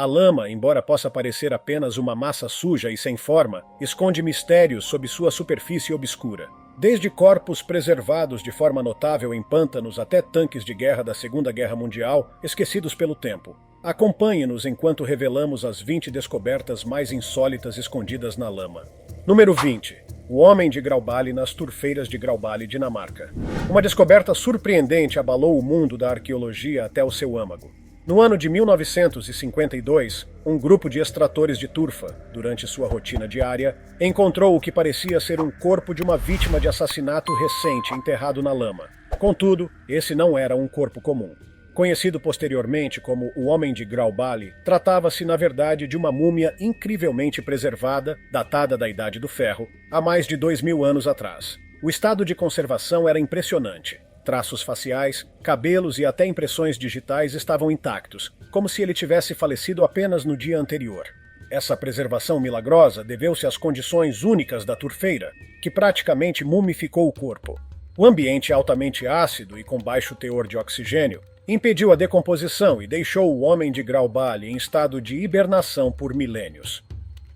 A lama, embora possa parecer apenas uma massa suja e sem forma, esconde mistérios sob sua superfície obscura. Desde corpos preservados de forma notável em pântanos até tanques de guerra da Segunda Guerra Mundial, esquecidos pelo tempo. Acompanhe-nos enquanto revelamos as 20 descobertas mais insólitas escondidas na lama. Número 20. O Homem de Graubali nas Turfeiras de Graubali, Dinamarca. Uma descoberta surpreendente abalou o mundo da arqueologia até o seu âmago. No ano de 1952, um grupo de extratores de turfa, durante sua rotina diária, encontrou o que parecia ser um corpo de uma vítima de assassinato recente enterrado na lama. Contudo, esse não era um corpo comum. Conhecido posteriormente como o Homem de Graubali, tratava-se na verdade de uma múmia incrivelmente preservada, datada da Idade do Ferro, há mais de 2000 anos atrás. O estado de conservação era impressionante. Traços faciais, cabelos e até impressões digitais estavam intactos, como se ele tivesse falecido apenas no dia anterior. Essa preservação milagrosa deveu-se às condições únicas da turfeira, que praticamente mumificou o corpo. O ambiente altamente ácido e com baixo teor de oxigênio impediu a decomposição e deixou o Homem de Graubali em estado de hibernação por milênios.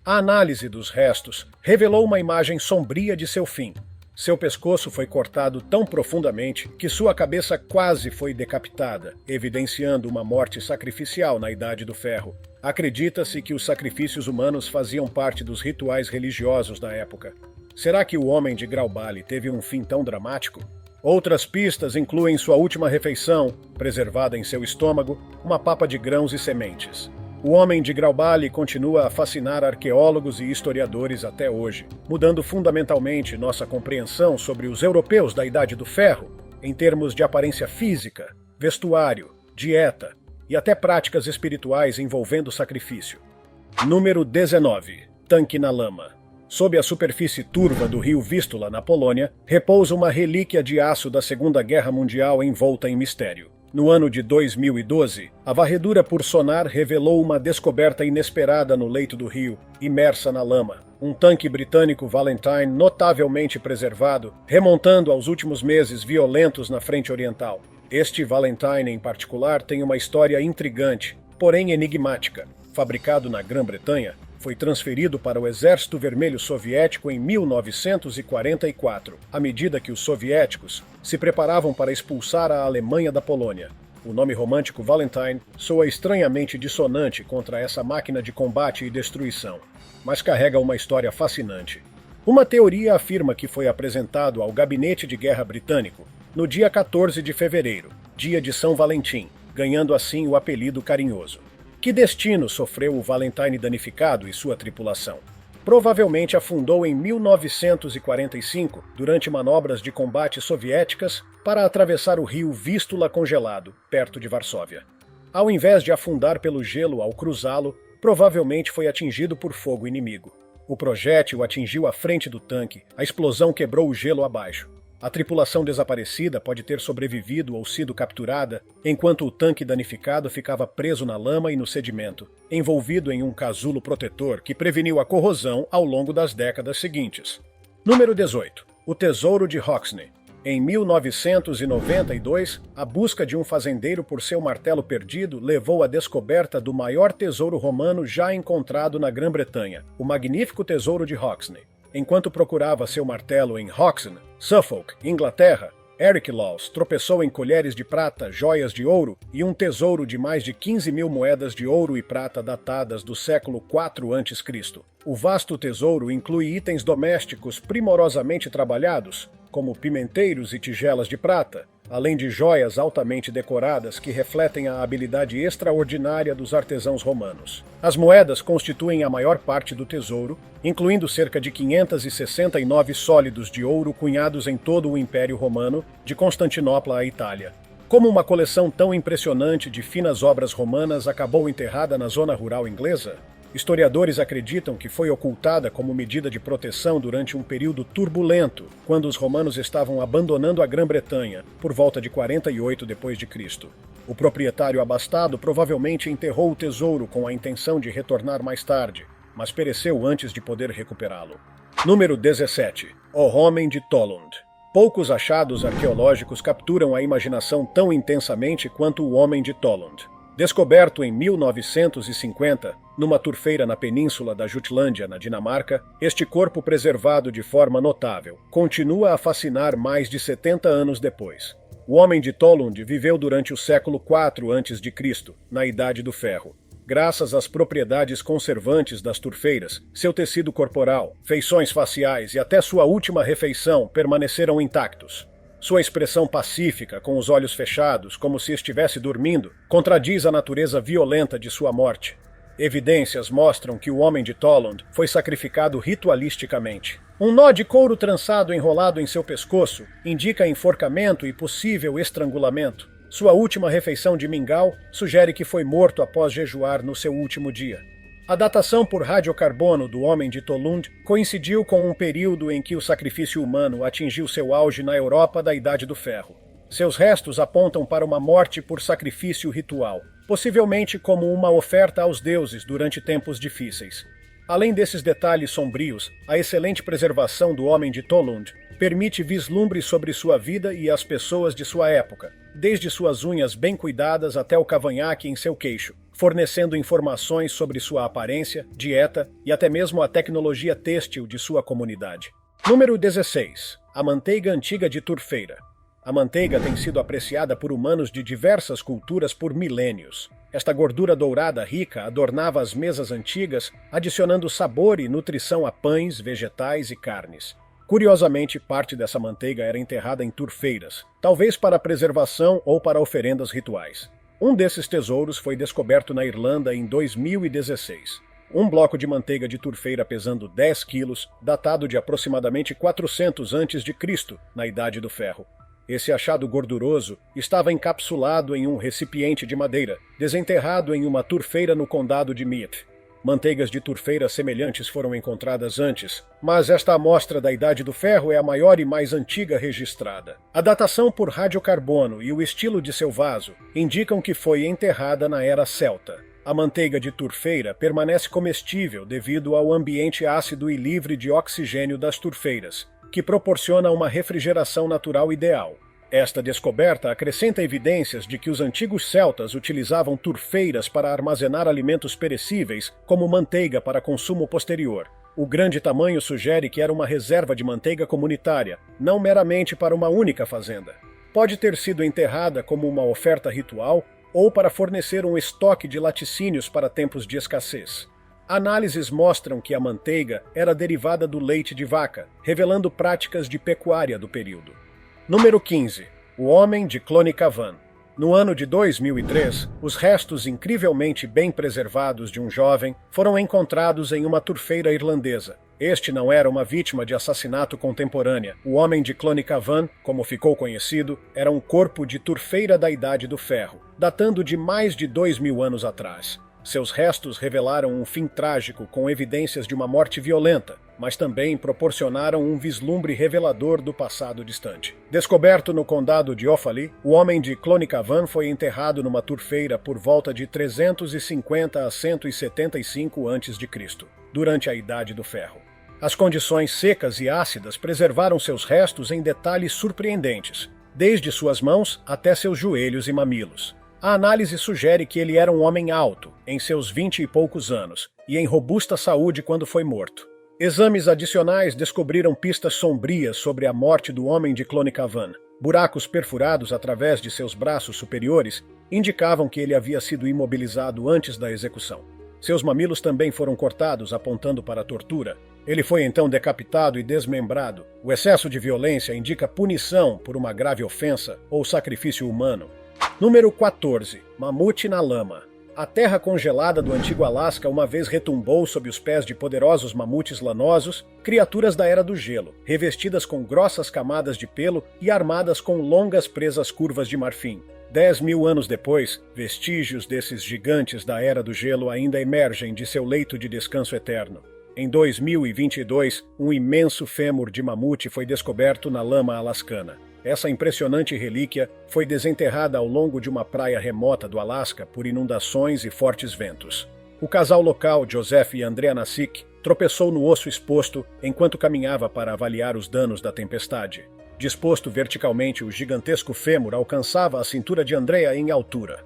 A análise dos restos revelou uma imagem sombria de seu fim. Seu pescoço foi cortado tão profundamente que sua cabeça quase foi decapitada, evidenciando uma morte sacrificial na Idade do Ferro. Acredita-se que os sacrifícios humanos faziam parte dos rituais religiosos da época. Será que o Homem de Graubali teve um fim tão dramático? Outras pistas incluem sua última refeição, preservada em seu estômago, uma papa de grãos e sementes. O Homem de Graubali continua a fascinar arqueólogos e historiadores até hoje, mudando fundamentalmente nossa compreensão sobre os europeus da Idade do Ferro, em termos de aparência física, vestuário, dieta e até práticas espirituais envolvendo sacrifício. Número 19. Tanque na lama. Sob a superfície turva do rio Vístula, na Polônia, repousa uma relíquia de aço da Segunda Guerra Mundial envolta em mistério. No ano de 2012, a varredura por sonar revelou uma descoberta inesperada no leito do rio, imersa na lama. Um tanque britânico Valentine notavelmente preservado, remontando aos últimos meses violentos na frente oriental. Este Valentine, em particular, tem uma história intrigante, porém enigmática. Fabricado na Grã-Bretanha, foi transferido para o Exército Vermelho Soviético em 1944, à medida que os soviéticos se preparavam para expulsar a Alemanha da Polônia. O nome romântico Valentine soa estranhamente dissonante contra essa máquina de combate e destruição, mas carrega uma história fascinante. Uma teoria afirma que foi apresentado ao Gabinete de Guerra Britânico no dia 14 de fevereiro, dia de São Valentim, ganhando assim o apelido carinhoso. Que destino sofreu o Valentine danificado e sua tripulação? Provavelmente afundou em 1945 durante manobras de combate soviéticas para atravessar o rio Vístula congelado, perto de Varsóvia. Ao invés de afundar pelo gelo ao cruzá-lo, provavelmente foi atingido por fogo inimigo. O projétil atingiu a frente do tanque, a explosão quebrou o gelo abaixo. A tripulação desaparecida pode ter sobrevivido ou sido capturada, enquanto o tanque danificado ficava preso na lama e no sedimento, envolvido em um casulo protetor que preveniu a corrosão ao longo das décadas seguintes. Número 18. O Tesouro de Hoxne. Em 1992, a busca de um fazendeiro por seu martelo perdido levou à descoberta do maior tesouro romano já encontrado na Grã-Bretanha, o magnífico Tesouro de Hoxne. Enquanto procurava seu martelo em Hoxne, Suffolk, Inglaterra, Eric Laws tropeçou em colheres de prata, joias de ouro e um tesouro de mais de 15 mil moedas de ouro e prata datadas do século IV a.C. O vasto tesouro inclui itens domésticos primorosamente trabalhados, como pimenteiros e tigelas de prata, além de joias altamente decoradas que refletem a habilidade extraordinária dos artesãos romanos. As moedas constituem a maior parte do tesouro, incluindo cerca de 569 sólidos de ouro cunhados em todo o Império Romano, de Constantinopla à Itália. Como uma coleção tão impressionante de finas obras romanas acabou enterrada na zona rural inglesa? Historiadores acreditam que foi ocultada como medida de proteção durante um período turbulento, quando os romanos estavam abandonando a Grã-Bretanha, por volta de 48 d.C. O proprietário abastado provavelmente enterrou o tesouro com a intenção de retornar mais tarde, mas pereceu antes de poder recuperá-lo. Número 17. O Homem de Tollund. Poucos achados arqueológicos capturam a imaginação tão intensamente quanto o Homem de Tollund. Descoberto em 1950, numa turfeira na península da Jutlândia, na Dinamarca, este corpo preservado de forma notável continua a fascinar mais de 70 anos depois. O homem de Tollund viveu durante o século IV a.C., na Idade do Ferro. Graças às propriedades conservantes das turfeiras, seu tecido corporal, feições faciais e até sua última refeição permaneceram intactos. Sua expressão pacífica, com os olhos fechados, como se estivesse dormindo, contradiz a natureza violenta de sua morte. Evidências mostram que o homem de Tollund foi sacrificado ritualisticamente. Um nó de couro trançado enrolado em seu pescoço indica enforcamento e possível estrangulamento. Sua última refeição de mingau sugere que foi morto após jejuar no seu último dia. A datação por radiocarbono do homem de Tollund coincidiu com um período em que o sacrifício humano atingiu seu auge na Europa da Idade do Ferro. Seus restos apontam para uma morte por sacrifício ritual, possivelmente como uma oferta aos deuses durante tempos difíceis. Além desses detalhes sombrios, a excelente preservação do homem de Tollund permite vislumbre sobre sua vida e as pessoas de sua época, desde suas unhas bem cuidadas até o cavanhaque em seu queixo, fornecendo informações sobre sua aparência, dieta e até mesmo a tecnologia têxtil de sua comunidade. Número 16. A manteiga antiga de turfeira. A manteiga tem sido apreciada por humanos de diversas culturas por milênios. Esta gordura dourada rica adornava as mesas antigas, adicionando sabor e nutrição a pães, vegetais e carnes. Curiosamente, parte dessa manteiga era enterrada em turfeiras, talvez para preservação ou para oferendas rituais. Um desses tesouros foi descoberto na Irlanda em 2016. Um bloco de manteiga de turfeira pesando 10 quilos, datado de aproximadamente 400 a.C., na Idade do Ferro. Esse achado gorduroso estava encapsulado em um recipiente de madeira, desenterrado em uma turfeira no condado de Meath. Manteigas de turfeira semelhantes foram encontradas antes, mas esta amostra da Idade do Ferro é a maior e mais antiga registrada. A datação por radiocarbono e o estilo de seu vaso indicam que foi enterrada na era celta. A manteiga de turfeira permanece comestível devido ao ambiente ácido e livre de oxigênio das turfeiras, que proporciona uma refrigeração natural ideal. Esta descoberta acrescenta evidências de que os antigos celtas utilizavam turfeiras para armazenar alimentos perecíveis, como manteiga para consumo posterior. O grande tamanho sugere que era uma reserva de manteiga comunitária, não meramente para uma única fazenda. Pode ter sido enterrada como uma oferta ritual ou para fornecer um estoque de laticínios para tempos de escassez. Análises mostram que a manteiga era derivada do leite de vaca, revelando práticas de pecuária do período. Número 15. O Homem de Clonycavan. No ano de 2003, os restos incrivelmente bem preservados de um jovem foram encontrados em uma turfeira irlandesa. Este não era uma vítima de assassinato contemporânea. O Homem de Clonycavan, como ficou conhecido, era um corpo de turfeira da Idade do Ferro, datando de mais de 2.000 anos atrás. Seus restos revelaram um fim trágico com evidências de uma morte violenta, mas também proporcionaram um vislumbre revelador do passado distante. Descoberto no condado de Offaly, o Homem de Clonycavan foi enterrado numa turfeira por volta de 350 a 175 a.C., durante a Idade do Ferro. As condições secas e ácidas preservaram seus restos em detalhes surpreendentes, desde suas mãos até seus joelhos e mamilos. A análise sugere que ele era um homem alto, em seus 20 e poucos anos, e em robusta saúde quando foi morto. Exames adicionais descobriram pistas sombrias sobre a morte do Homem de Clonycavan. Buracos perfurados através de seus braços superiores indicavam que ele havia sido imobilizado antes da execução. Seus mamilos também foram cortados, apontando para a tortura. Ele foi então decapitado e desmembrado. O excesso de violência indica punição por uma grave ofensa ou sacrifício humano. Número 14. Mamute na lama. A terra congelada do antigo Alasca uma vez retumbou sob os pés de poderosos mamutes lanosos, criaturas da Era do Gelo, revestidas com grossas camadas de pelo e armadas com longas presas curvas de marfim. 10.000 anos depois, vestígios desses gigantes da Era do Gelo ainda emergem de seu leito de descanso eterno. Em 2022, um imenso fêmur de mamute foi descoberto na lama alascana. Essa impressionante relíquia foi desenterrada ao longo de uma praia remota do Alasca por inundações e fortes ventos. O casal local, Joseph e Andrea Nassik, tropeçou no osso exposto enquanto caminhava para avaliar os danos da tempestade. Disposto verticalmente, o gigantesco fêmur alcançava a cintura de Andrea em altura.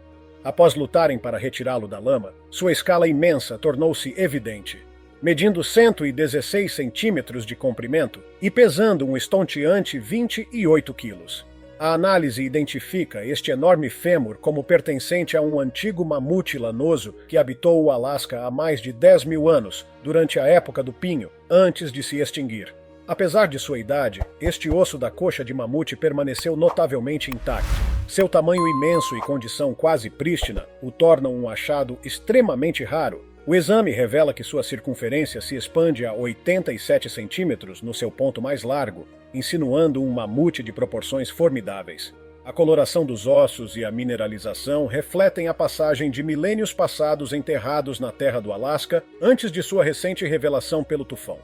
Após lutarem para retirá-lo da lama, sua escala imensa tornou-se evidente. Medindo 116 centímetros de comprimento e pesando um estonteante 28 quilos. A análise identifica este enorme fêmur como pertencente a um antigo mamute lanoso que habitou o Alasca há mais de 10 mil anos, durante a época do pinho, antes de se extinguir. Apesar de sua idade, este osso da coxa de mamute permaneceu notavelmente intacto. Seu tamanho imenso e condição quase prístina o tornam um achado extremamente raro. O exame revela que sua circunferência se expande a 87 centímetros no seu ponto mais largo, insinuando um mamute de proporções formidáveis. A coloração dos ossos e a mineralização refletem a passagem de milênios passados enterrados na terra do Alasca antes de sua recente revelação pelo tufão.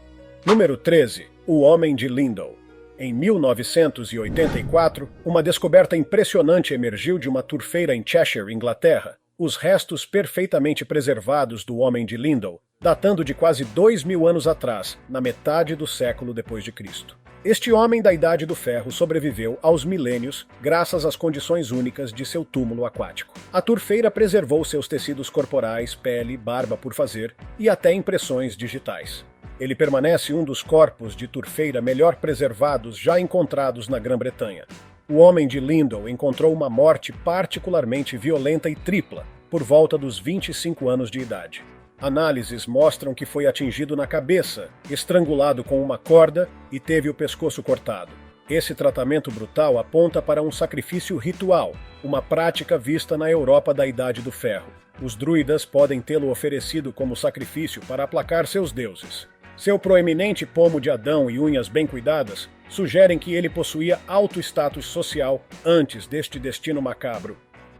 Número 13. O Homem de Lindau. Em 1984, uma descoberta impressionante emergiu de uma turfeira em Cheshire, Inglaterra. Os restos perfeitamente preservados do Homem de Lindau, datando de quase 2000 anos atrás, na metade do século depois de Cristo. Este homem da Idade do Ferro sobreviveu aos milênios graças às condições únicas de seu túmulo aquático. A turfeira preservou seus tecidos corporais, pele, barba por fazer e até impressões digitais. Ele permanece um dos corpos de turfeira melhor preservados já encontrados na Grã-Bretanha. O Homem de Lindau encontrou uma morte particularmente violenta e tripla, por volta dos 25 anos de idade. Análises mostram que foi atingido na cabeça, estrangulado com uma corda e teve o pescoço cortado. Esse tratamento brutal aponta para um sacrifício ritual, uma prática vista na Europa da Idade do Ferro. Os druidas podem tê-lo oferecido como sacrifício para aplacar seus deuses. Seu proeminente pomo de Adão e unhas bem cuidadas sugerem que ele possuía alto status social antes deste destino macabro.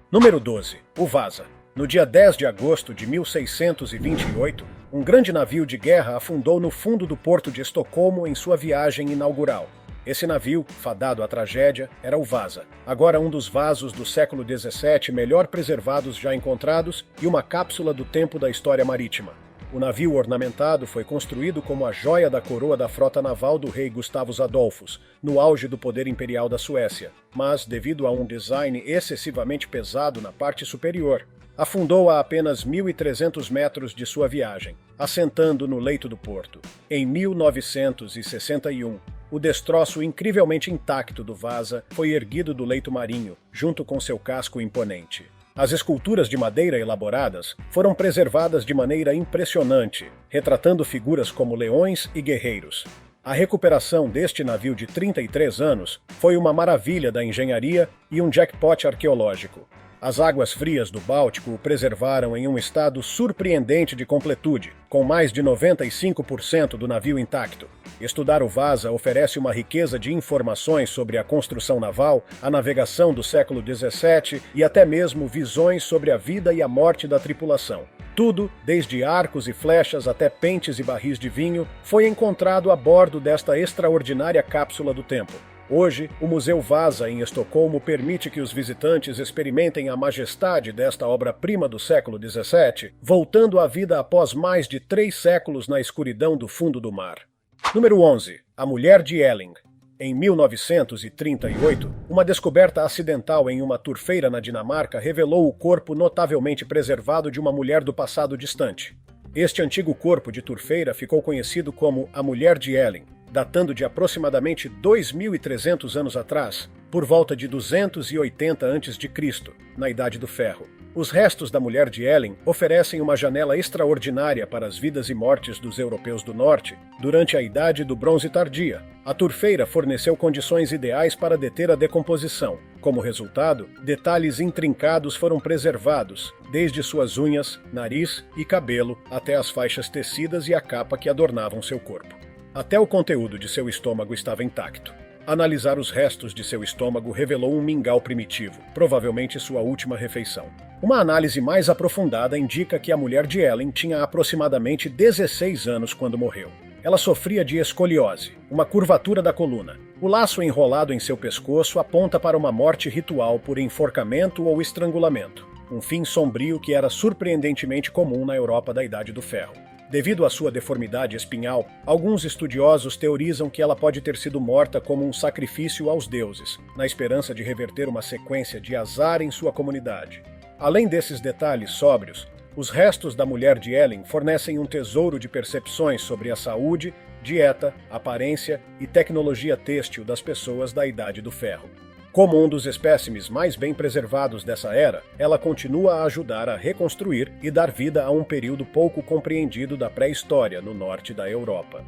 Número 12. O Vasa. No dia 10 de agosto de 1628, um grande navio de guerra afundou no fundo do porto de Estocolmo em sua viagem inaugural. Esse navio, fadado à tragédia, era o Vasa, agora um dos vasos do século XVII melhor preservados já encontrados e uma cápsula do tempo da história marítima. O navio ornamentado foi construído como a joia da coroa da frota naval do rei Gustavus Adolphus, no auge do poder imperial da Suécia, mas, devido a um design excessivamente pesado na parte superior, afundou a apenas 1.300 metros de sua viagem, assentando no leito do porto. Em 1961, o destroço incrivelmente intacto do Vasa foi erguido do leito marinho, junto com seu casco imponente. As esculturas de madeira elaboradas foram preservadas de maneira impressionante, retratando figuras como leões e guerreiros. A recuperação deste navio de 33 anos foi uma maravilha da engenharia e um jackpot arqueológico. As águas frias do Báltico o preservaram em um estado surpreendente de completude, com mais de 95% do navio intacto. Estudar o Vasa oferece uma riqueza de informações sobre a construção naval, a navegação do século XVII e até mesmo visões sobre a vida e a morte da tripulação. Tudo, desde arcos e flechas até pentes e barris de vinho, foi encontrado a bordo desta extraordinária cápsula do tempo. Hoje, o Museu Vasa, em Estocolmo, permite que os visitantes experimentem a majestade desta obra-prima do século XVII, voltando à vida após mais de 3 séculos na escuridão do fundo do mar. Número 11. A Mulher de Elling. Em 1938, uma descoberta acidental em uma turfeira na Dinamarca revelou o corpo notavelmente preservado de uma mulher do passado distante. Este antigo corpo de turfeira ficou conhecido como a Mulher de Elling, datando de aproximadamente 2.300 anos atrás, por volta de 280 a.C., na Idade do Ferro. Os restos da Mulher de Elling oferecem uma janela extraordinária para as vidas e mortes dos europeus do norte durante a Idade do Bronze Tardia. A turfeira forneceu condições ideais para deter a decomposição. Como resultado, detalhes intrincados foram preservados, desde suas unhas, nariz e cabelo até as faixas tecidas e a capa que adornavam seu corpo. Até o conteúdo de seu estômago estava intacto. Analisar os restos de seu estômago revelou um mingau primitivo, provavelmente sua última refeição. Uma análise mais aprofundada indica que a Mulher de Elling tinha aproximadamente 16 anos quando morreu. Ela sofria de escoliose, uma curvatura da coluna. O laço enrolado em seu pescoço aponta para uma morte ritual por enforcamento ou estrangulamento, um fim sombrio que era surpreendentemente comum na Europa da Idade do Ferro. Devido à sua deformidade espinhal, alguns estudiosos teorizam que ela pode ter sido morta como um sacrifício aos deuses, na esperança de reverter uma sequência de azar em sua comunidade. Além desses detalhes sóbrios, os restos da mulher de Ellen fornecem um tesouro de percepções sobre a saúde, dieta, aparência e tecnologia têxtil das pessoas da Idade do Ferro. Como um dos espécimes mais bem preservados dessa era, ela continua a ajudar a reconstruir e dar vida a um período pouco compreendido da pré-história no norte da Europa.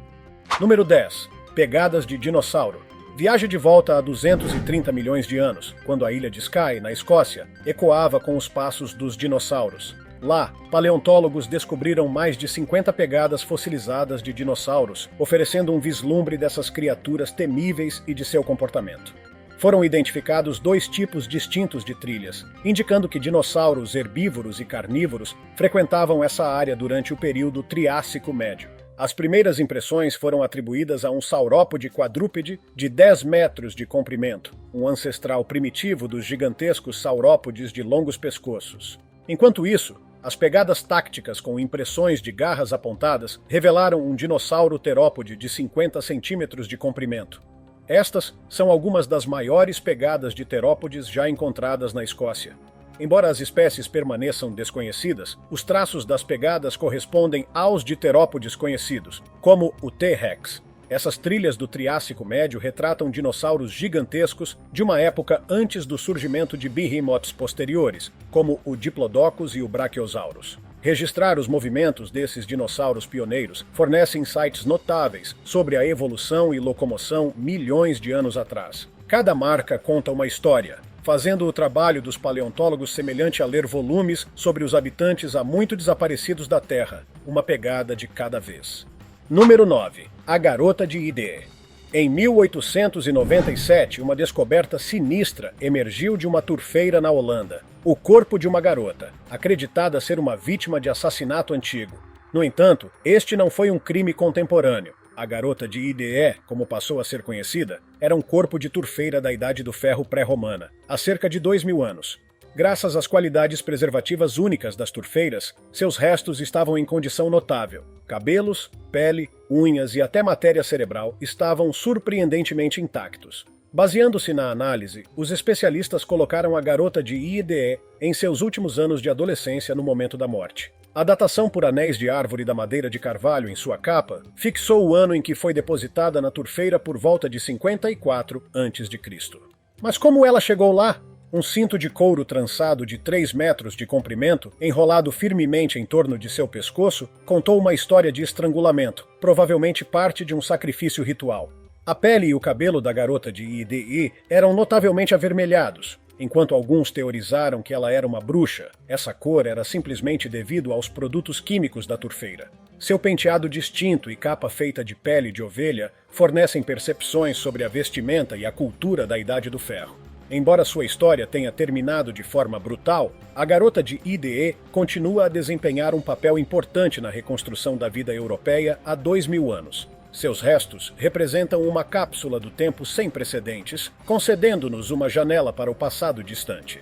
Número 10. Pegadas de dinossauro. Viaje de volta a 230 milhões de anos, quando a ilha de Skye, na Escócia, ecoava com os passos dos dinossauros. Lá, paleontólogos descobriram mais de 50 pegadas fossilizadas de dinossauros, oferecendo um vislumbre dessas criaturas temíveis e de seu comportamento. Foram identificados 2 tipos distintos de trilhas, indicando que dinossauros herbívoros e carnívoros frequentavam essa área durante o período Triássico Médio. As primeiras impressões foram atribuídas a um saurópode quadrúpede de 10 metros de comprimento, um ancestral primitivo dos gigantescos saurópodes de longos pescoços. Enquanto isso, as pegadas tácticas com impressões de garras apontadas revelaram um dinossauro terópode de 50 centímetros de comprimento. Estas são algumas das maiores pegadas de terópodes já encontradas na Escócia. Embora as espécies permaneçam desconhecidas, os traços das pegadas correspondem aos de terópodes conhecidos, como o T-Rex. Essas trilhas do Triássico Médio retratam dinossauros gigantescos de uma época antes do surgimento de behemoths posteriores, como o Diplodocus e o Brachiosaurus. Registrar os movimentos desses dinossauros pioneiros fornece insights notáveis sobre a evolução e locomoção milhões de anos atrás. Cada marca conta uma história, fazendo o trabalho dos paleontólogos semelhante a ler volumes sobre os habitantes há muito desaparecidos da Terra, uma pegada de cada vez. Número 9. A Garota de Ide. Em 1897, uma descoberta sinistra emergiu de uma turfeira na Holanda. O corpo de uma garota, acreditada ser uma vítima de assassinato antigo. No entanto, este não foi um crime contemporâneo. A Garota de Ide, como passou a ser conhecida, era um corpo de turfeira da Idade do Ferro pré-romana, há cerca de 2000 anos. Graças às qualidades preservativas únicas das turfeiras, seus restos estavam em condição notável. Cabelos, pele, unhas e até matéria cerebral estavam surpreendentemente intactos. Baseando-se na análise, os especialistas colocaram a Garota de Ide em seus últimos anos de adolescência no momento da morte. A datação por anéis de árvore da madeira de carvalho em sua capa fixou o ano em que foi depositada na turfeira por volta de 54 a.C. Mas como ela chegou lá? Um cinto de couro trançado de 3 metros de comprimento, enrolado firmemente em torno de seu pescoço, contou uma história de estrangulamento, provavelmente parte de um sacrifício ritual. A pele e o cabelo da Garota de Ide eram notavelmente avermelhados. Enquanto alguns teorizaram que ela era uma bruxa, essa cor era simplesmente devido aos produtos químicos da turfeira. Seu penteado distinto e capa feita de pele de ovelha fornecem percepções sobre a vestimenta e a cultura da Idade do Ferro. Embora sua história tenha terminado de forma brutal, a Garota de Ide continua a desempenhar um papel importante na reconstrução da vida europeia há 2000 anos. Seus restos representam uma cápsula do tempo sem precedentes, concedendo-nos uma janela para o passado distante.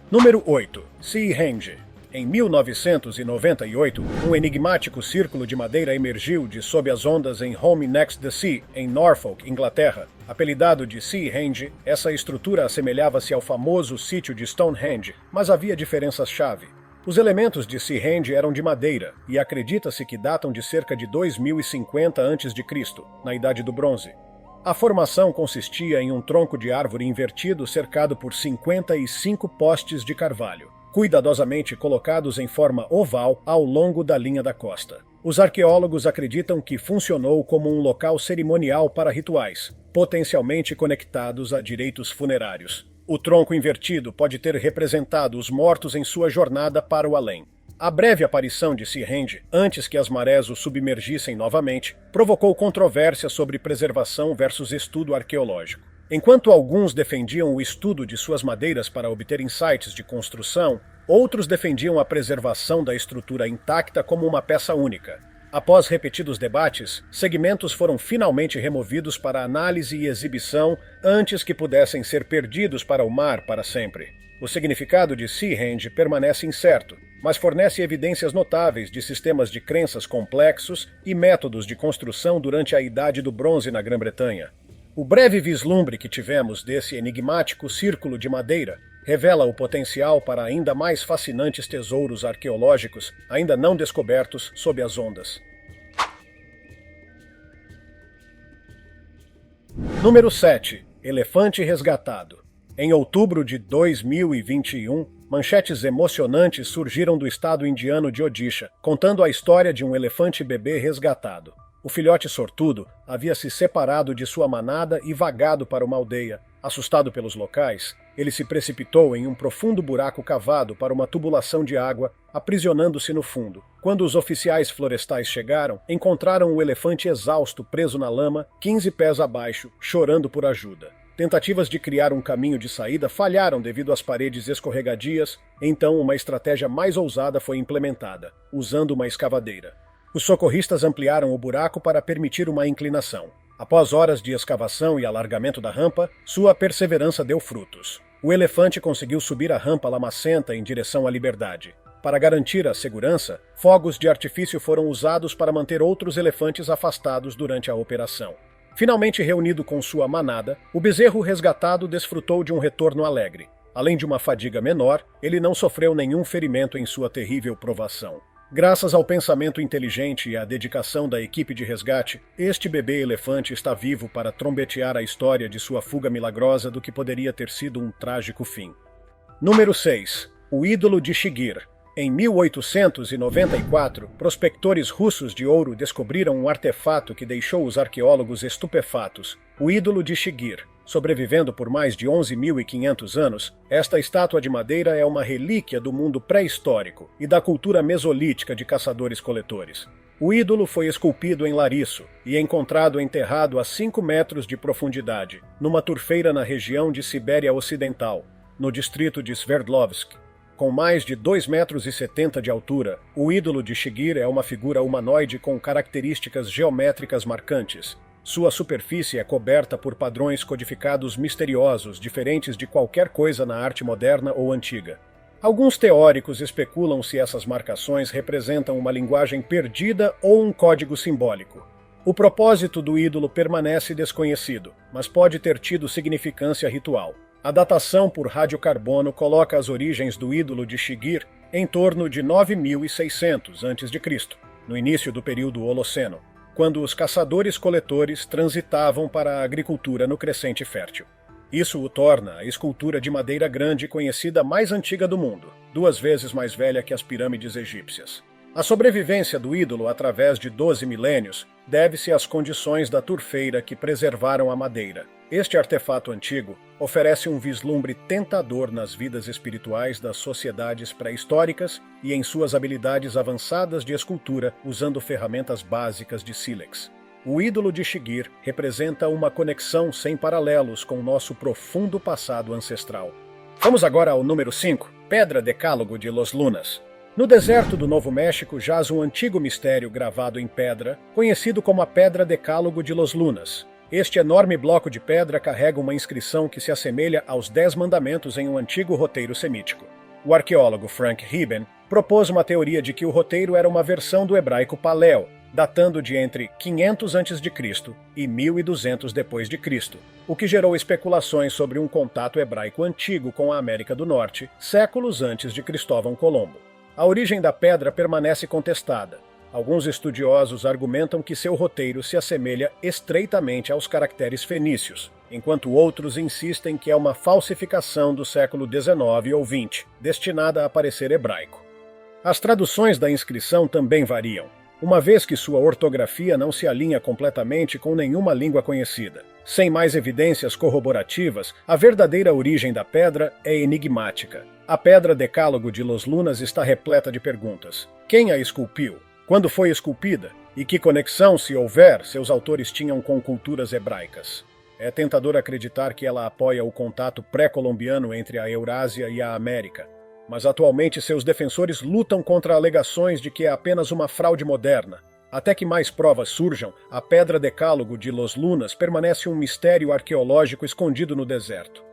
Número 8. Seahenge. Em 1998, um enigmático círculo de madeira emergiu de sob as ondas em Home Next the Sea, em Norfolk, Inglaterra. Apelidado de Seahenge, essa estrutura assemelhava-se ao famoso sítio de Stonehenge, mas havia diferenças-chave. Os elementos de Seahenge eram de madeira, e acredita-se que datam de cerca de 2050 a.C., na Idade do Bronze. A formação consistia em um tronco de árvore invertido cercado por 55 postes de carvalho, cuidadosamente colocados em forma oval ao longo da linha da costa. Os arqueólogos acreditam que funcionou como um local cerimonial para rituais, potencialmente conectados a direitos funerários. O tronco invertido pode ter representado os mortos em sua jornada para o além. A breve aparição de Seahenge, antes que as marés o submergissem novamente, provocou controvérsia sobre preservação versus estudo arqueológico. Enquanto alguns defendiam o estudo de suas madeiras para obter insights de construção, outros defendiam a preservação da estrutura intacta como uma peça única. Após repetidos debates, segmentos foram finalmente removidos para análise e exibição antes que pudessem ser perdidos para o mar para sempre. O significado de Seahenge permanece incerto, mas fornece evidências notáveis de sistemas de crenças complexos e métodos de construção durante a Idade do Bronze na Grã-Bretanha. O breve vislumbre que tivemos desse enigmático círculo de madeira revela o potencial para ainda mais fascinantes tesouros arqueológicos ainda não descobertos sob as ondas. Número 7. Elefante resgatado. Em outubro de 2021, manchetes emocionantes surgiram do estado indiano de Odisha, contando a história de um elefante bebê resgatado. O filhote sortudo havia se separado de sua manada e vagado para uma aldeia. Assustado pelos locais, ele se precipitou em um profundo buraco cavado para uma tubulação de água, aprisionando-se no fundo. Quando os oficiais florestais chegaram, encontraram o elefante exausto preso na lama, 15 pés abaixo, chorando por ajuda. Tentativas de criar um caminho de saída falharam devido às paredes escorregadias, então uma estratégia mais ousada foi implementada, usando uma escavadeira. Os socorristas ampliaram o buraco para permitir uma inclinação. Após horas de escavação e alargamento da rampa, sua perseverança deu frutos. O elefante conseguiu subir a rampa lamacenta em direção à liberdade. Para garantir a segurança, fogos de artifício foram usados para manter outros elefantes afastados durante a operação. Finalmente reunido com sua manada, o bezerro resgatado desfrutou de um retorno alegre. Além de uma fadiga menor, ele não sofreu nenhum ferimento em sua terrível provação. Graças ao pensamento inteligente e à dedicação da equipe de resgate, este bebê elefante está vivo para trombetear a história de sua fuga milagrosa do que poderia ter sido um trágico fim. Número 6. O ídolo de Shigir. Em 1894, prospectores russos de ouro descobriram um artefato que deixou os arqueólogos estupefatos, o ídolo de Shigir. Sobrevivendo por mais de 11.500 anos, esta estátua de madeira é uma relíquia do mundo pré-histórico e da cultura mesolítica de caçadores-coletores. O ídolo foi esculpido em Larisso e encontrado enterrado a 5 metros de profundidade, numa turfeira na região de Sibéria Ocidental, no distrito de Sverdlovsk. Com mais de 2,70 metros de altura, o ídolo de Shigir é uma figura humanoide com características geométricas marcantes. Sua superfície é coberta por padrões codificados misteriosos, diferentes de qualquer coisa na arte moderna ou antiga. Alguns teóricos especulam se essas marcações representam uma linguagem perdida ou um código simbólico. O propósito do ídolo permanece desconhecido, mas pode ter tido significância ritual. A datação por radiocarbono coloca as origens do ídolo de Shigir em torno de 9.600 a.C., no início do período Holoceno, quando os caçadores-coletores transitavam para a agricultura no Crescente Fértil. Isso o torna a escultura de madeira grande conhecida mais antiga do mundo, 2 vezes mais velha que as pirâmides egípcias. A sobrevivência do ídolo através de 12 milênios deve-se às condições da turfeira que preservaram a madeira. Este artefato antigo oferece um vislumbre tentador nas vidas espirituais das sociedades pré-históricas e em suas habilidades avançadas de escultura usando ferramentas básicas de sílex. O ídolo de Shigir representa uma conexão sem paralelos com nosso profundo passado ancestral. Vamos agora ao número 5, Pedra Decálogo de Los Lunas. No deserto do Novo México jaz um antigo mistério gravado em pedra, conhecido como a Pedra Decálogo de Los Lunas. Este enorme bloco de pedra carrega uma inscrição que se assemelha aos 10 mandamentos em um antigo roteiro semítico. O arqueólogo Frank Heben propôs uma teoria de que o roteiro era uma versão do hebraico paleo, datando de entre 500 a.C. e 1200 d.C., o que gerou especulações sobre um contato hebraico antigo com a América do Norte, séculos antes de Cristóvão Colombo. A origem da pedra permanece contestada. Alguns estudiosos argumentam que seu roteiro se assemelha estreitamente aos caracteres fenícios, enquanto outros insistem que é uma falsificação do século XIX ou XX, destinada a parecer hebraico. As traduções da inscrição também variam, uma vez que sua ortografia não se alinha completamente com nenhuma língua conhecida. Sem mais evidências corroborativas, a verdadeira origem da pedra é enigmática. A Pedra Decálogo de Los Lunas está repleta de perguntas. Quem a esculpiu? Quando foi esculpida? E que conexão, se houver, seus autores tinham com culturas hebraicas? É tentador acreditar que ela apoia o contato pré-colombiano entre a Eurásia e a América, mas atualmente seus defensores lutam contra alegações de que é apenas uma fraude moderna. Até que mais provas surjam, a Pedra Decálogo de Los Lunas permanece um mistério arqueológico escondido no deserto.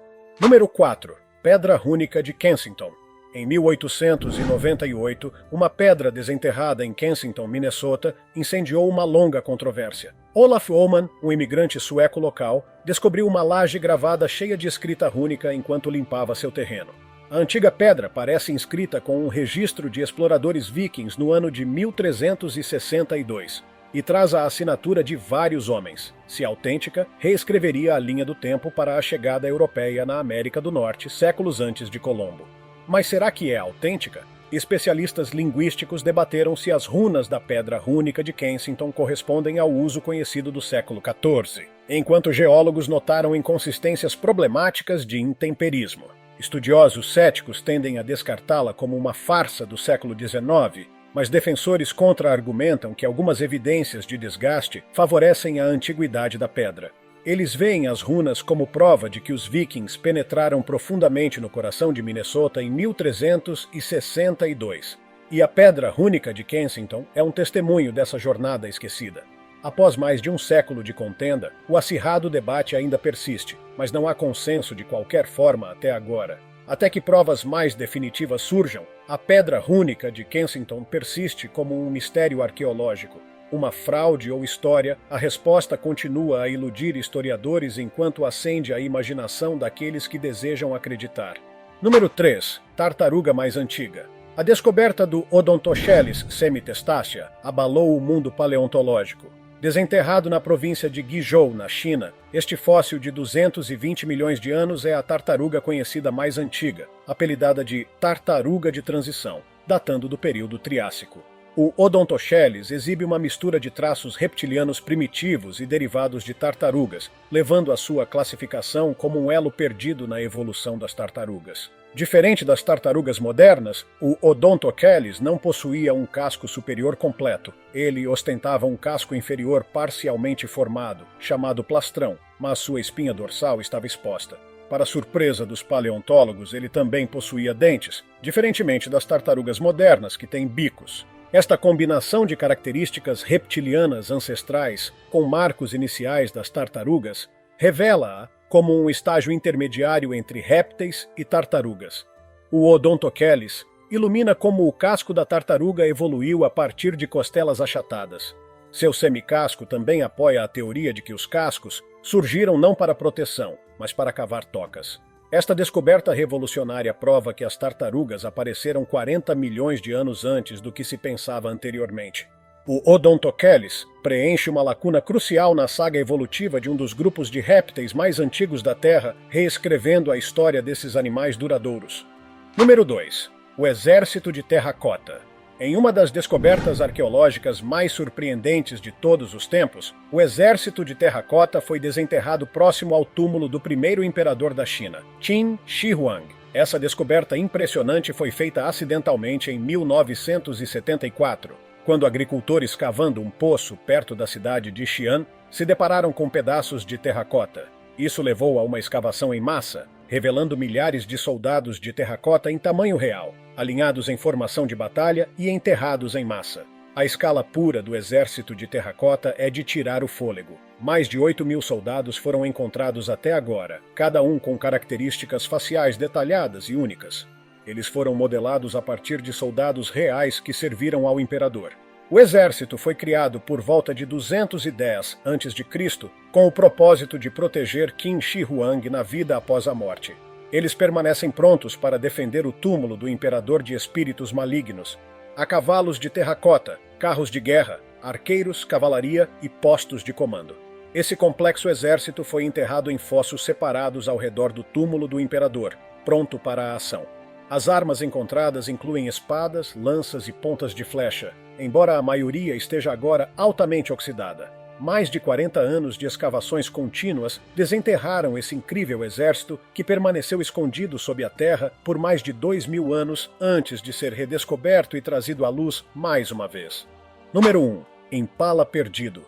Número 4. Pedra Rúnica de Kensington. Em 1898, uma pedra desenterrada em Kensington, Minnesota, incendiou uma longa controvérsia. Olaf Ullman, um imigrante sueco local, descobriu uma laje gravada cheia de escrita rúnica enquanto limpava seu terreno. A antiga pedra parece inscrita com um registro de exploradores vikings no ano de 1362 e traz a assinatura de vários homens. Se autêntica, reescreveria a linha do tempo para a chegada europeia na América do Norte séculos antes de Colombo. Mas será que é autêntica? Especialistas linguísticos debateram se as runas da pedra rúnica de Kensington correspondem ao uso conhecido do século XIV, enquanto geólogos notaram inconsistências problemáticas de intemperismo. Estudiosos céticos tendem a descartá-la como uma farsa do século XIX, mas defensores contra-argumentam que algumas evidências de desgaste favorecem a antiguidade da pedra. Eles veem as runas como prova de que os vikings penetraram profundamente no coração de Minnesota em 1362. E a pedra rúnica de Kensington é um testemunho dessa jornada esquecida. Após mais de um século de contenda, o acirrado debate ainda persiste, mas não há consenso de qualquer forma até agora. Até que provas mais definitivas surjam, a pedra rúnica de Kensington persiste como um mistério arqueológico. Uma fraude ou história, a resposta continua a iludir historiadores enquanto acende a imaginação daqueles que desejam acreditar. Número 3. Tartaruga mais antiga. A descoberta do Odontochelys semitestacea abalou o mundo paleontológico. Desenterrado na província de Guizhou, na China, este fóssil de 220 milhões de anos é a tartaruga conhecida mais antiga, apelidada de tartaruga de transição, datando do período Triássico. O Odontochelys exibe uma mistura de traços reptilianos primitivos e derivados de tartarugas, levando a sua classificação como um elo perdido na evolução das tartarugas. Diferente das tartarugas modernas, o Odontochelys não possuía um casco superior completo. Ele ostentava um casco inferior parcialmente formado, chamado plastrão, mas sua espinha dorsal estava exposta. Para surpresa dos paleontólogos, ele também possuía dentes, diferentemente das tartarugas modernas, que têm bicos. Esta combinação de características reptilianas ancestrais com marcos iniciais das tartarugas revela-a como um estágio intermediário entre répteis e tartarugas. O Odontochelys ilumina como o casco da tartaruga evoluiu a partir de costelas achatadas. Seu semicasco também apoia a teoria de que os cascos surgiram não para proteção, mas para cavar tocas. Esta descoberta revolucionária prova que as tartarugas apareceram 40 milhões de anos antes do que se pensava anteriormente. O Odontochelys preenche uma lacuna crucial na saga evolutiva de um dos grupos de répteis mais antigos da Terra, reescrevendo a história desses animais duradouros. Número 2. O Exército de Terracota. Em uma das descobertas arqueológicas mais surpreendentes de todos os tempos, o exército de terracota foi desenterrado próximo ao túmulo do primeiro imperador da China, Qin Shi Huang. Essa descoberta impressionante foi feita acidentalmente em 1974, quando agricultores cavando um poço perto da cidade de Xi'an se depararam com pedaços de terracota. Isso levou a uma escavação em massa, revelando milhares de soldados de terracota em tamanho real, alinhados em formação de batalha e enterrados em massa. A escala pura do exército de terracota é de tirar o fôlego. Mais de 8.000 soldados foram encontrados até agora, cada um com características faciais detalhadas e únicas. Eles foram modelados a partir de soldados reais que serviram ao imperador. O exército foi criado por volta de 210 a.C., com o propósito de proteger Qin Shi Huang na vida após a morte. Eles permanecem prontos para defender o túmulo do imperador de espíritos malignos. Há cavalos de terracota, carros de guerra, arqueiros, cavalaria e postos de comando. Esse complexo exército foi enterrado em fossos separados ao redor do túmulo do imperador, pronto para a ação. As armas encontradas incluem espadas, lanças e pontas de flecha, embora a maioria esteja agora altamente oxidada. Mais de 40 anos de escavações contínuas desenterraram esse incrível exército que permaneceu escondido sob a terra por mais de 2.000 anos antes de ser redescoberto e trazido à luz mais uma vez. Número 1. Impala perdido.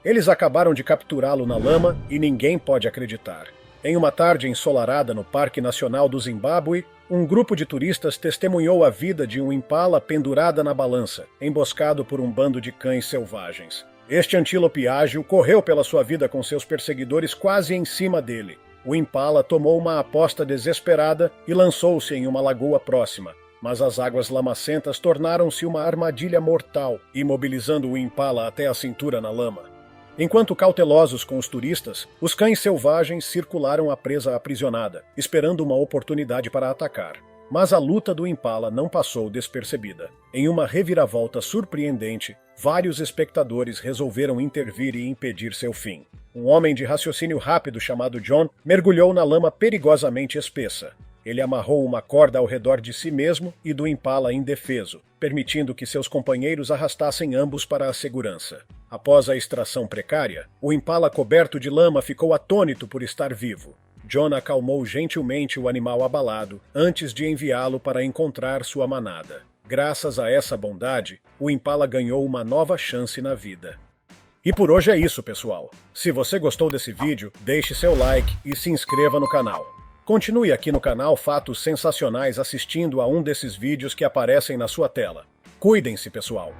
Eles acabaram de capturá-lo na lama e ninguém pode acreditar. Em uma tarde ensolarada no Parque Nacional do Zimbábue, um grupo de turistas testemunhou a vida de um impala pendurada na balança, emboscado por um bando de cães selvagens. Este antílope ágil correu pela sua vida com seus perseguidores quase em cima dele. O impala tomou uma aposta desesperada e lançou-se em uma lagoa próxima. mas as águas lamacentas tornaram-se uma armadilha mortal, imobilizando o Impala até a cintura na lama. Enquanto cautelosos com os turistas, os cães selvagens circularam a presa aprisionada, esperando uma oportunidade para atacar. Mas a luta do Impala não passou despercebida. Em uma reviravolta surpreendente, vários espectadores resolveram intervir e impedir seu fim. Um homem de raciocínio rápido chamado John mergulhou na lama perigosamente espessa. Ele amarrou uma corda ao redor de si mesmo e do Impala indefeso, permitindo que seus companheiros arrastassem ambos para a segurança. Após a extração precária, o Impala coberto de lama ficou atônito por estar vivo. John acalmou gentilmente o animal abalado antes de enviá-lo para encontrar sua manada. Graças a essa bondade, o Impala ganhou uma nova chance na vida. E por hoje é isso, pessoal. Se você gostou desse vídeo, deixe seu like e se inscreva no canal. Continue aqui no canal Fatos Sensacionais assistindo a um desses vídeos que aparecem na sua tela. Cuidem-se, pessoal!